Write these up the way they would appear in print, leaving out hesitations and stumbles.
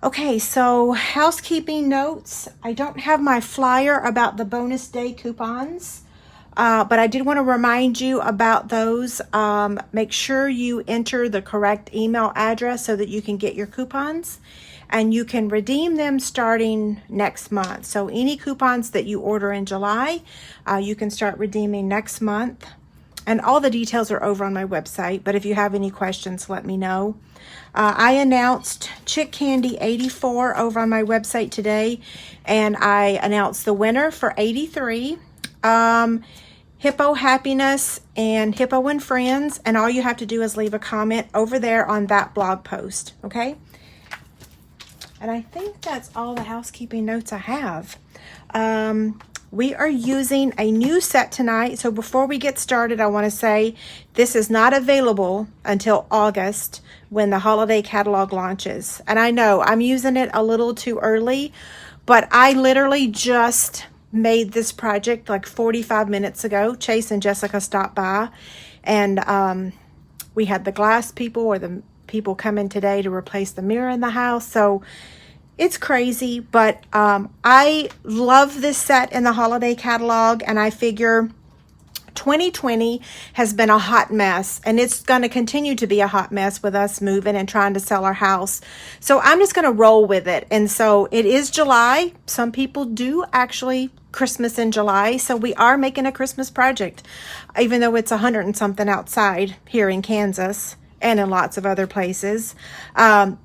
Okay, so housekeeping notes. I don't have my flyer about the bonus day coupons, but I did want to remind you about those. Make sure you enter the correct email address so that you can get your coupons, and you can redeem them starting next month. So any coupons that you order in July, you can start redeeming next month. And all the details are over on my website, but if you have any questions, let me know. I announced Chick Candy 84 over on my website today, and I announced the winner for 83. Hippo Happiness and Hippo and Friends, and all you have to do is leave a comment over there on that blog post, okay? And I think that's all the housekeeping notes I have. We are using a new set tonight. So before we get started, I want to say this is not available until August when the holiday catalog launches. And I know I'm using it a little too early, but I literally just made this project like 45 minutes ago. Chase and Jessica stopped by, and we had the glass people or the people come in today to replace the mirror in the house. So it's crazy, but I love this set in the holiday catalog, and I figure 2020 has been a hot mess, and it's going to continue to be a hot mess with us moving and trying to sell our house. So I'm just going to roll with it. And so it is July. Some people do actually Christmas in July, so we are making a Christmas project, even though it's 100 and something outside here in Kansas and in lots of other places. And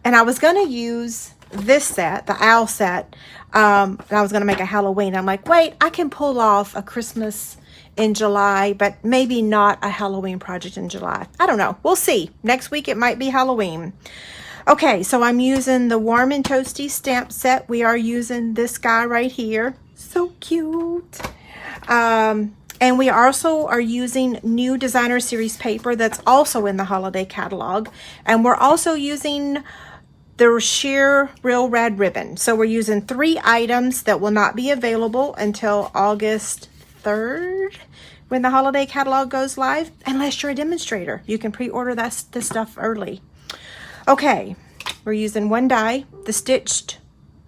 I was going to use this set, the owl set, and I was going to make a Halloween. I'm like, wait, I can pull off a Christmas in July, but maybe not a Halloween project in July. I don't know. We'll see. Next week it might be Halloween. Okay, so I'm using the Warm and Toasty stamp set. We are using this guy right here. So cute. And we also are using new designer series paper that's also in the holiday catalog. And we're also using the sheer real red ribbon. So we're using 3 items that will not be available until August 3rd when the holiday catalog goes live, unless you're a demonstrator. You can pre-order this stuff early. Okay, we're using 1 die, the Stitched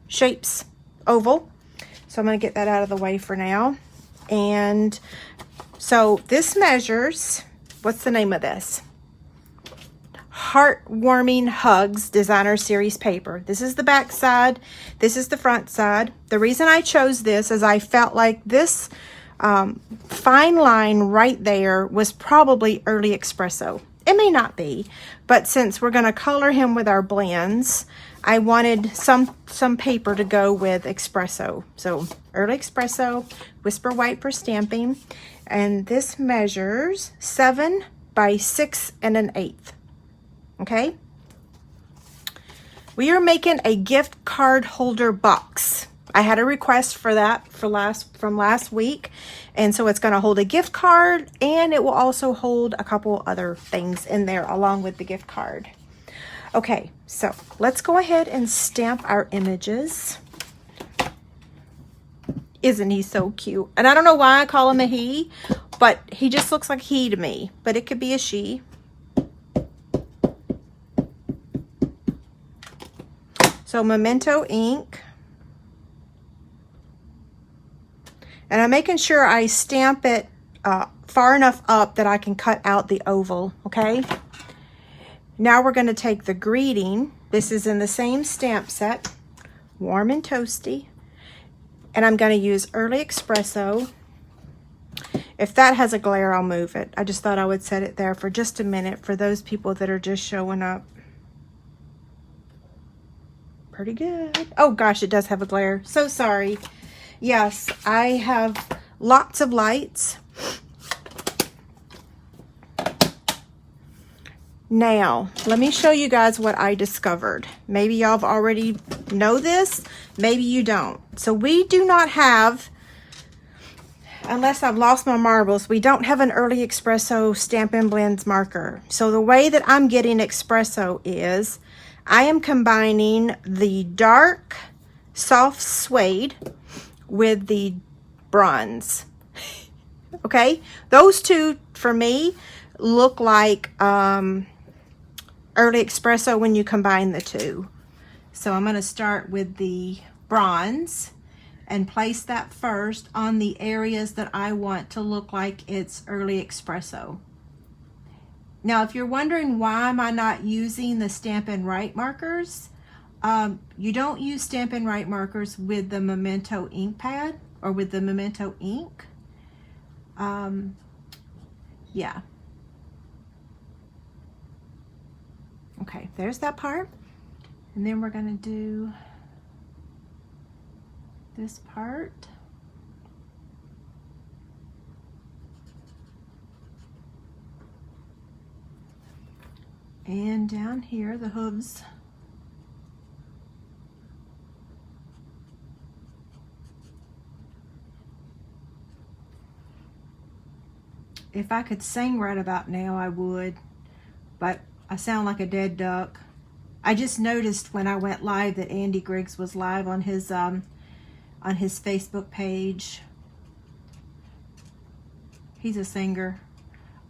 Shapes Oval. So I'm going to get that out of the way for now. And so this measures, what's the name of this? Heartwarming Hugs Designer Series paper. This is the back side. This is the front side. The reason I chose this is I felt like this fine line right there was probably Early Espresso. It may not be, but since we're going to color him with our blends, I wanted some paper to go with Espresso. So Early Espresso, Whisper White for stamping, and this measures 7 by 6 1/8. Okay, we are making a gift card holder box. I had a request for that from last week, and so it's going to hold a gift card, and it will also hold a couple other things in there along with the gift card. Okay, so let's go ahead and stamp our images. Isn't he so cute? And I don't know why I call him a he, but he just looks like he to me, but it could be a she. So Memento ink. And I'm making sure I stamp it far enough up that I can cut out the oval, okay? Now we're going to take the greeting. This is in the same stamp set, Warm and Toasty. And I'm going to use Early Espresso. If that has a glare, I'll move it. I just thought I would set it there for just a minute for those people that are just showing up. Pretty good. Oh gosh, it does have a glare. So sorry. Yes, I have lots of lights. Now, let me show you guys what I discovered. Maybe y'all already know this, maybe you don't. So we do not have, unless I've lost my marbles, we don't have an Early Espresso Stampin' Blends marker. So the way that I'm getting Espresso is I am combining the dark soft suede with the bronze. Okay, those two for me look like Early Espresso when you combine the two. So I'm going to start with the bronze and place that first on the areas that I want to look like it's early espresso. Now, if you're wondering why am I not using the Stampin' Write markers, you don't use Stampin' Write markers with the Memento ink pad or with the Memento ink. Yeah. Okay, there's that part. And then we're going to do this part. And down here, the hooves. If I could sing right about now, I would, but I sound like a dead duck. I just noticed when I went live that Andy Griggs was live on his Facebook page. He's a singer,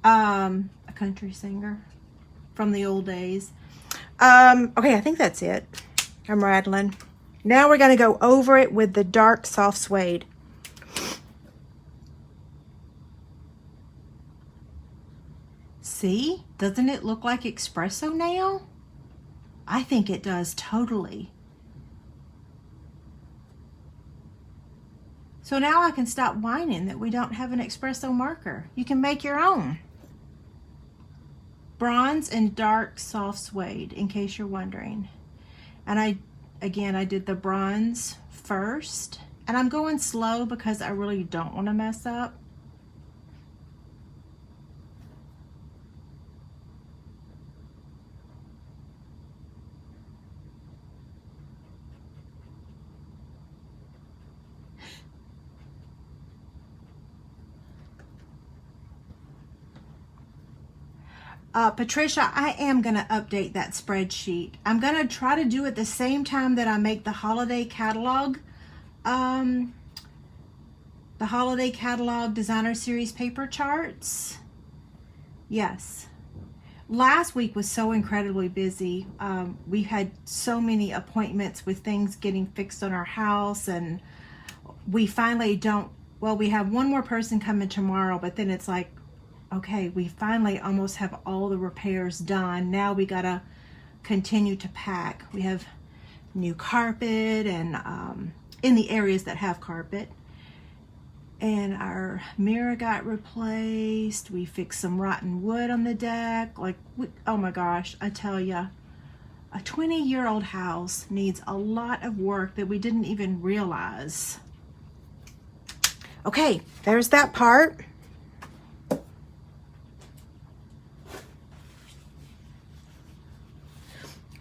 a country singer from the old days. Okay, I think that's it. I'm rattling. Now we're going to go over it with the dark soft suede. See, doesn't it look like espresso now? I think it does totally. So now I can stop whining that we don't have an espresso marker. You can make your own. Bronze and dark soft suede, in case you're wondering. And I did the bronze first. And I'm going slow because I really don't want to mess up. Patricia, I am going to update that spreadsheet. I'm going to try to do it the same time that I make the holiday catalog. The holiday catalog designer series paper charts. Yes. Last week was so incredibly busy. We had so many appointments with things getting fixed on our house, and we finally we have one more person coming tomorrow, but then it's like, okay, we finally almost have all the repairs done. Now we gotta continue to pack. We have new carpet and in the areas that have carpet. And our mirror got replaced. We fixed some rotten wood on the deck. Oh my gosh, I tell ya, a 20-year-old house needs a lot of work that we didn't even realize. Okay, there's that part.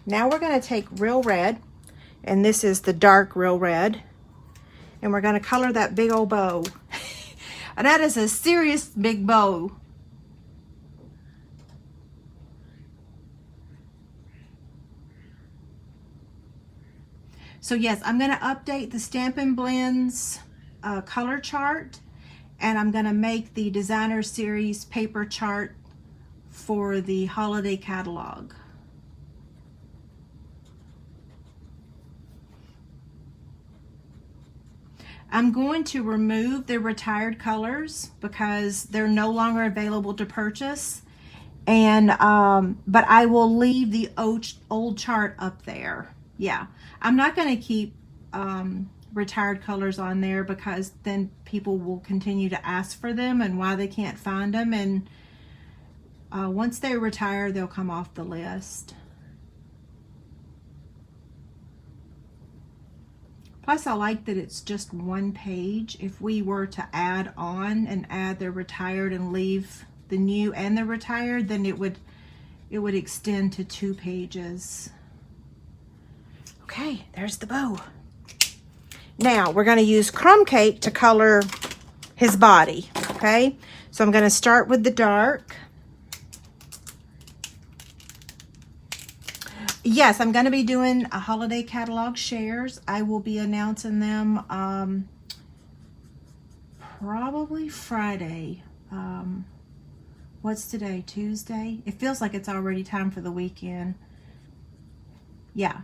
Now we're going to take Real Red, and this is the dark Real Red, and we're going to color that big old bow. And that is a serious big bow. So yes, I'm going to update the Stampin' Blends color chart, and I'm going to make the designer series paper chart for the holiday catalog. I'm going to remove the retired colors because they're no longer available to purchase, and but I will leave the old chart up there. Yeah, I'm not going to keep retired colors on there because then people will continue to ask for them and why they can't find them, and once they retire, they'll come off the list. Plus, I like that it's just one page. If we were to add on and add the retired and leave the new and the retired, then it would extend to 2 pages. Okay, there's the bow. Now, we're going to use Crumb Cake to color his body, okay? So I'm going to start with the dark. Yes, I'm going to be doing a holiday catalog shares. I will be announcing them probably Friday. What's today? Tuesday? It feels like it's already time for the weekend. Yeah.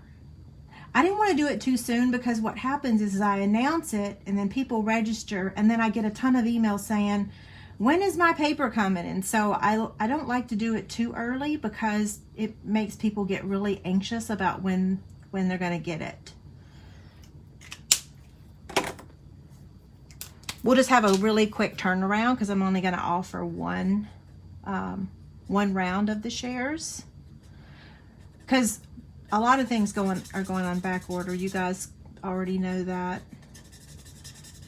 I didn't want to do it too soon because what happens is I announce it and then people register and then I get a ton of emails saying, when is my paper coming? And so I don't like to do it too early because it makes people get really anxious about when they're going to get it. We'll just have a really quick turnaround because I'm only going to offer one round of the shares. Because a lot of things are going on back order. You guys already know that.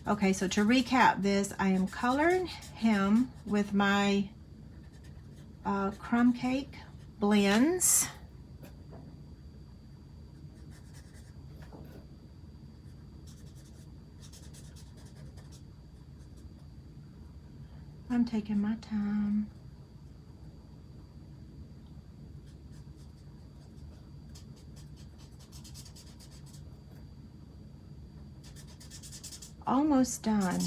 Okay, so to recap this, I am coloring him with my crumb cake blends. I'm taking my time. Almost done.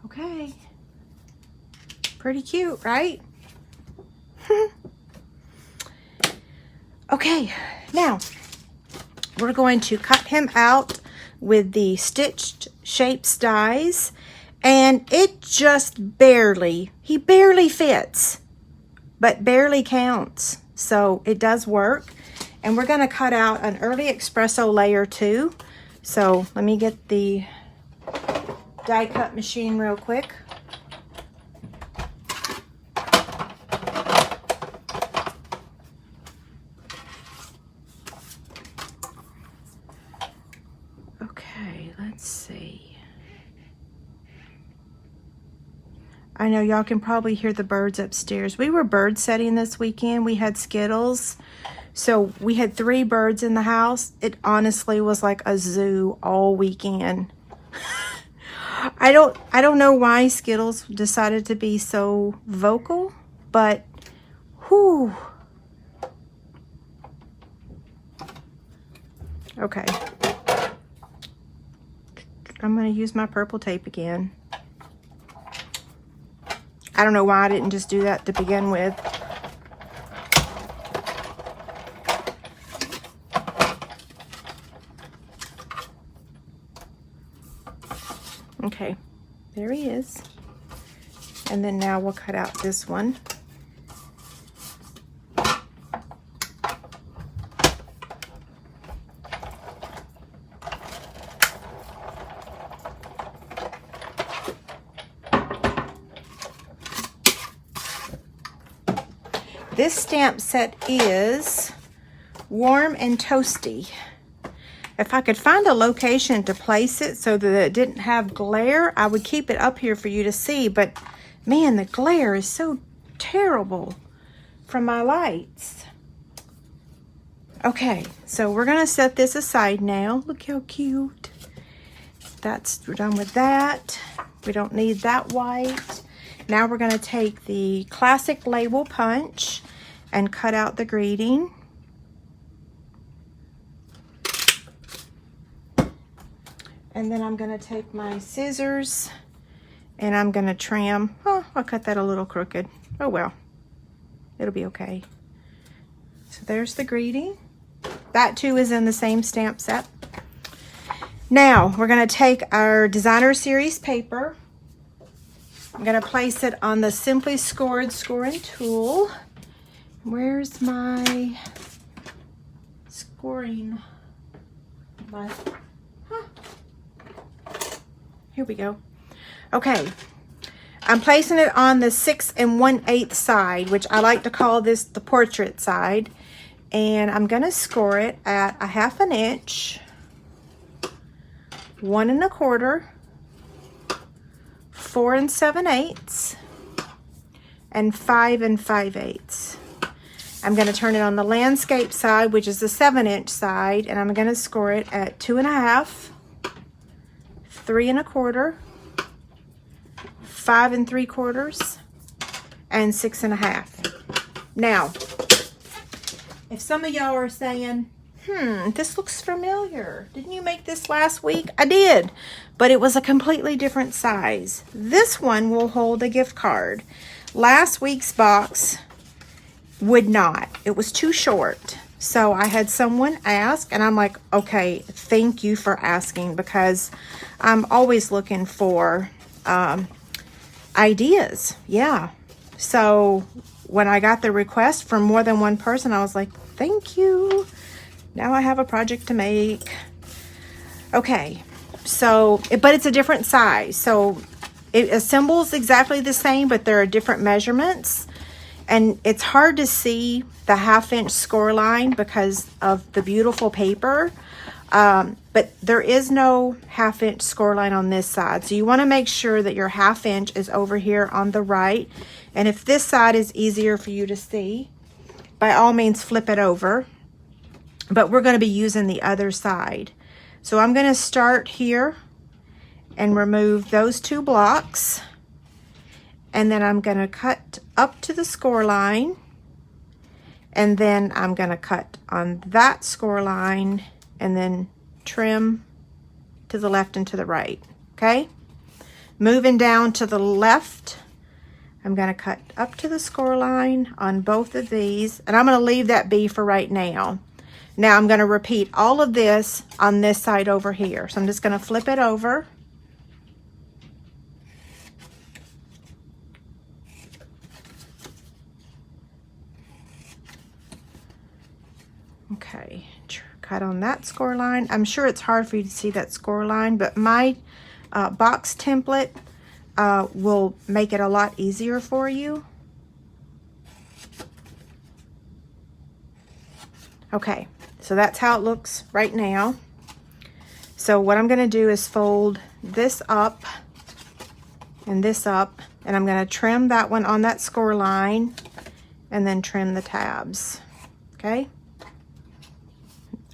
Okay. Pretty cute, right? Okay, now we're going to cut him out with the stitched shapes dies, and it just he barely fits, but barely counts. So it does work. And we're going to cut out an early espresso layer too. So let me get the die cut machine real quick. Okay, let's see. I know y'all can probably hear the birds upstairs. We were bird setting this weekend. We had Skittles. So we had 3 birds in the house. It honestly was like a zoo all weekend. I don't know why Skittles decided to be so vocal, but whew. Okay. I'm going to use my purple tape again. I don't know why I didn't just do that to begin with. Okay, there he is. And then now we'll cut out this one. This stamp set is warm and toasty. If I could find a location to place it so that it didn't have glare, I would keep it up here for you to see. But man, the glare is so terrible from my lights. Okay, so we're gonna set this aside now. Look how cute. We're done with that. We don't need that white. Now we're gonna take the classic label punch and cut out the greeting. And then I'm going to take my scissors and I'm going to trim. Oh, I'll cut that a little crooked. Oh well, it'll be okay. So there's the greeting. That too is in the same stamp set. Now we're going to take our Designer Series paper. I'm going to place it on the Simply Scored scoring tool. Where's my scoring? Here we go. Okay, I'm placing it on the 6 1/8 side, which I like to call this the portrait side. And I'm gonna score it at 1/2 inch, 1 1/4, 4 7/8, and 5 5/8. I'm gonna turn it on the landscape side, which is the 7-inch side, and I'm gonna score it at 2 1/2, 3 1/4, 5 3/4, and 6 1/2. Now, if some of y'all are saying, This looks familiar. Didn't you make this last week? I did, but it was a completely different size. This one will hold a gift card. Last week's box would not. It was too short. So I had someone ask, and I'm like, okay, thank you for asking, because I'm always looking for ideas. Yeah. So when I got the request from more than one person, I was like, thank you. Now I have a project to make. Okay. So, but it's a different size. So it assembles exactly the same, but there are different measurements. And it's hard to see the 1/2-inch score line because of the beautiful paper. But there is no 1/2-inch score line on this side. So you want to make sure that your 1/2 inch is over here on the right. And if this side is easier for you to see, by all means flip it over. But we're going to be using the other side. So I'm going to start here and remove those 2 blocks. And then I'm going to cut up to the score line. And then I'm going to cut on that score line and then trim to the left and to the right. Okay? Moving down to the left, I'm going to cut up to the score line on both of these. And I'm going to leave that be for right now. Now I'm going to repeat all of this on this side over here. So I'm just going to flip it over. Okay, cut on that score line. I'm sure it's hard for you to see that score line, but my box template will make it a lot easier for you. Okay, so that's how it looks right now. So what I'm going to do is fold this up and this up, and I'm going to trim that one on that score line and then trim the tabs. Okay?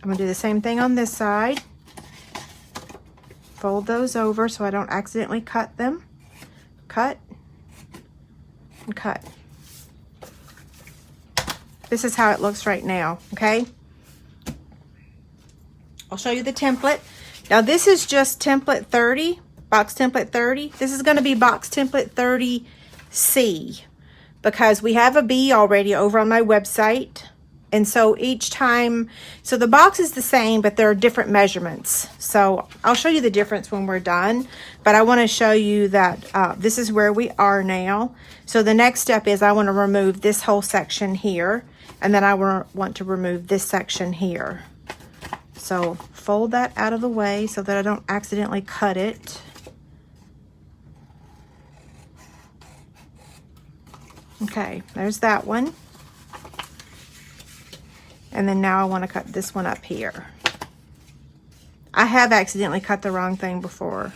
I'm going to do the same thing on this side. Fold those over so I don't accidentally cut them. Cut and cut. This is how it looks right now, okay? I'll show you the template. Now this is just template 30, box template 30. This is going to be box template 30C because we have a B already over on my website. And so each time, so the box is the same, but there are different measurements. So I'll show you the difference when we're done, but I want to show you that this is where we are now. So the next step is I want to remove this whole section here, and then I want to remove this section here. So fold that out of the way so that I don't accidentally cut it. Okay, there's that one. And then now I want to cut this one up here. I have accidentally cut the wrong thing before.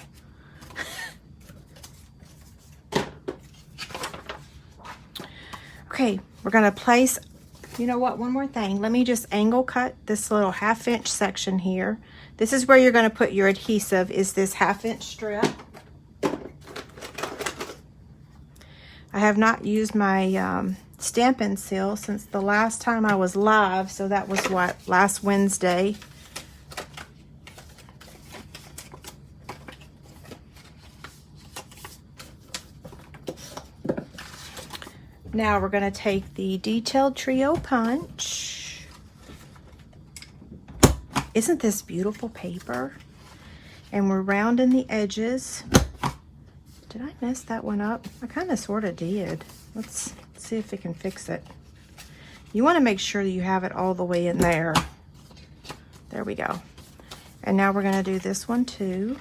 Okay, we're going to place, you know what, one more thing. Let me just angle cut this little 1/2 inch section here. This is where you're going to put your adhesive, is this 1/2 inch strip. I have not used my Stampin' Seal since the last time I was live, so that was what, last Wednesday. Now we're going to take the Detailed Trio Punch. Isn't this beautiful paper? And we're rounding the edges. Did I mess that one up? I kind of sort of did. Let's see if we can fix it. You want to make sure that you have it all the way in there. There we go. And now we're going to do this one too.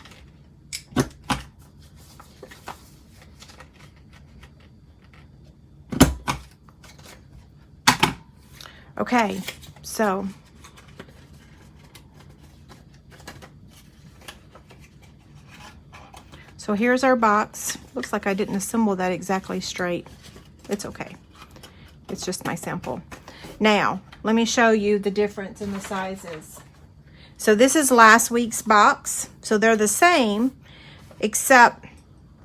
Okay, so here's our box. Looks like I didn't assemble that exactly straight. It's okay. It's just my sample. Now, let me show you the difference in the sizes. So this is last week's box. So they're the same, except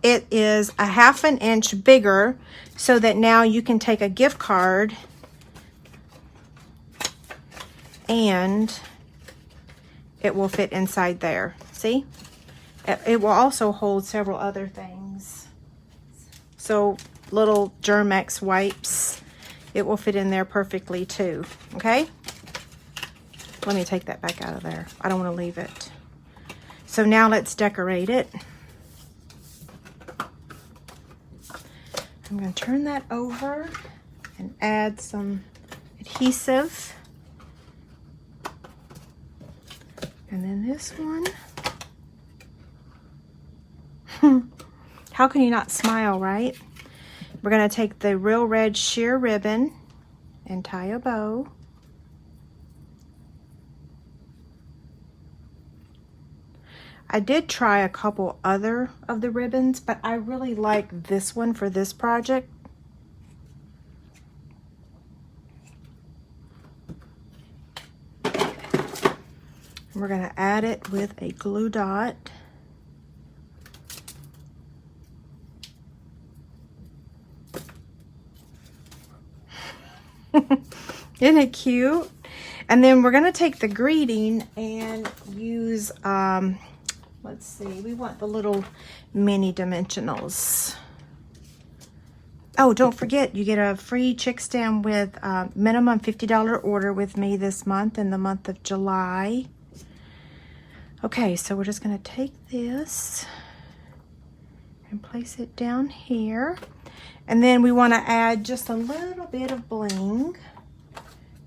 it is a 1/2 inch bigger so that now you can take a gift card and it will fit inside there. See? It will also hold several other things. So little Germ-X wipes, it will fit in there perfectly too. Okay? Let me take that back out of there. I don't want to leave it. So now let's decorate it. I'm going to turn that over and add some adhesive. And then this one. How can you not smile, right? We're going to take the Real Red sheer ribbon and tie a bow. I did try a couple other of the ribbons, but I really like this one for this project. We're going to add it with a glue dot. Isn't it cute? And then we're going to take the greeting and use, let's see, we want the little mini dimensionals. Oh, don't forget, you get a free chick stand with minimum $50 order with me this month, in the month of July. Okay, so we're just going to take this and place it down here. And then we want to add just a little bit of bling.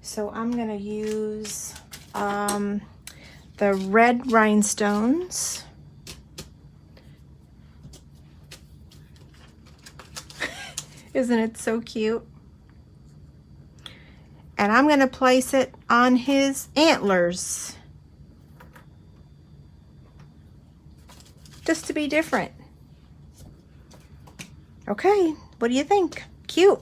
So I'm going to use the red rhinestones. Isn't it so cute? And I'm going to place it on his antlers. Just to be different. Okay, what do you think? Cute.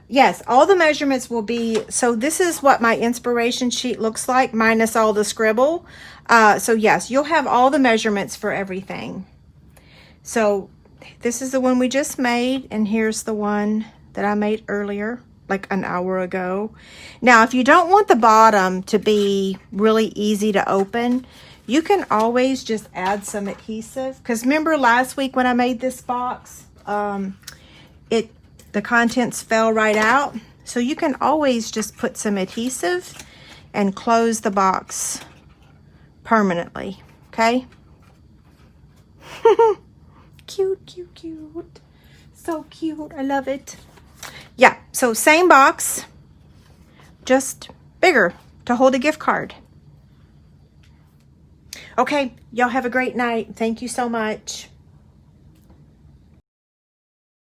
Yes, all the measurements will be, so this is what my inspiration sheet looks like, minus all the scribble. So yes, you'll have all the measurements for everything. So this is the one we just made, and here's the one that I made earlier, like an hour ago. Now, if you don't want the bottom to be really easy to open, you can always just add some adhesive. Because remember last week when I made this box, the contents fell right out. So you can always just put some adhesive and close the box permanently, okay? Cute, cute, cute. So cute, I love it. Yeah, so same box, just bigger to hold a gift card. Okay, y'all have a great night. Thank you so much.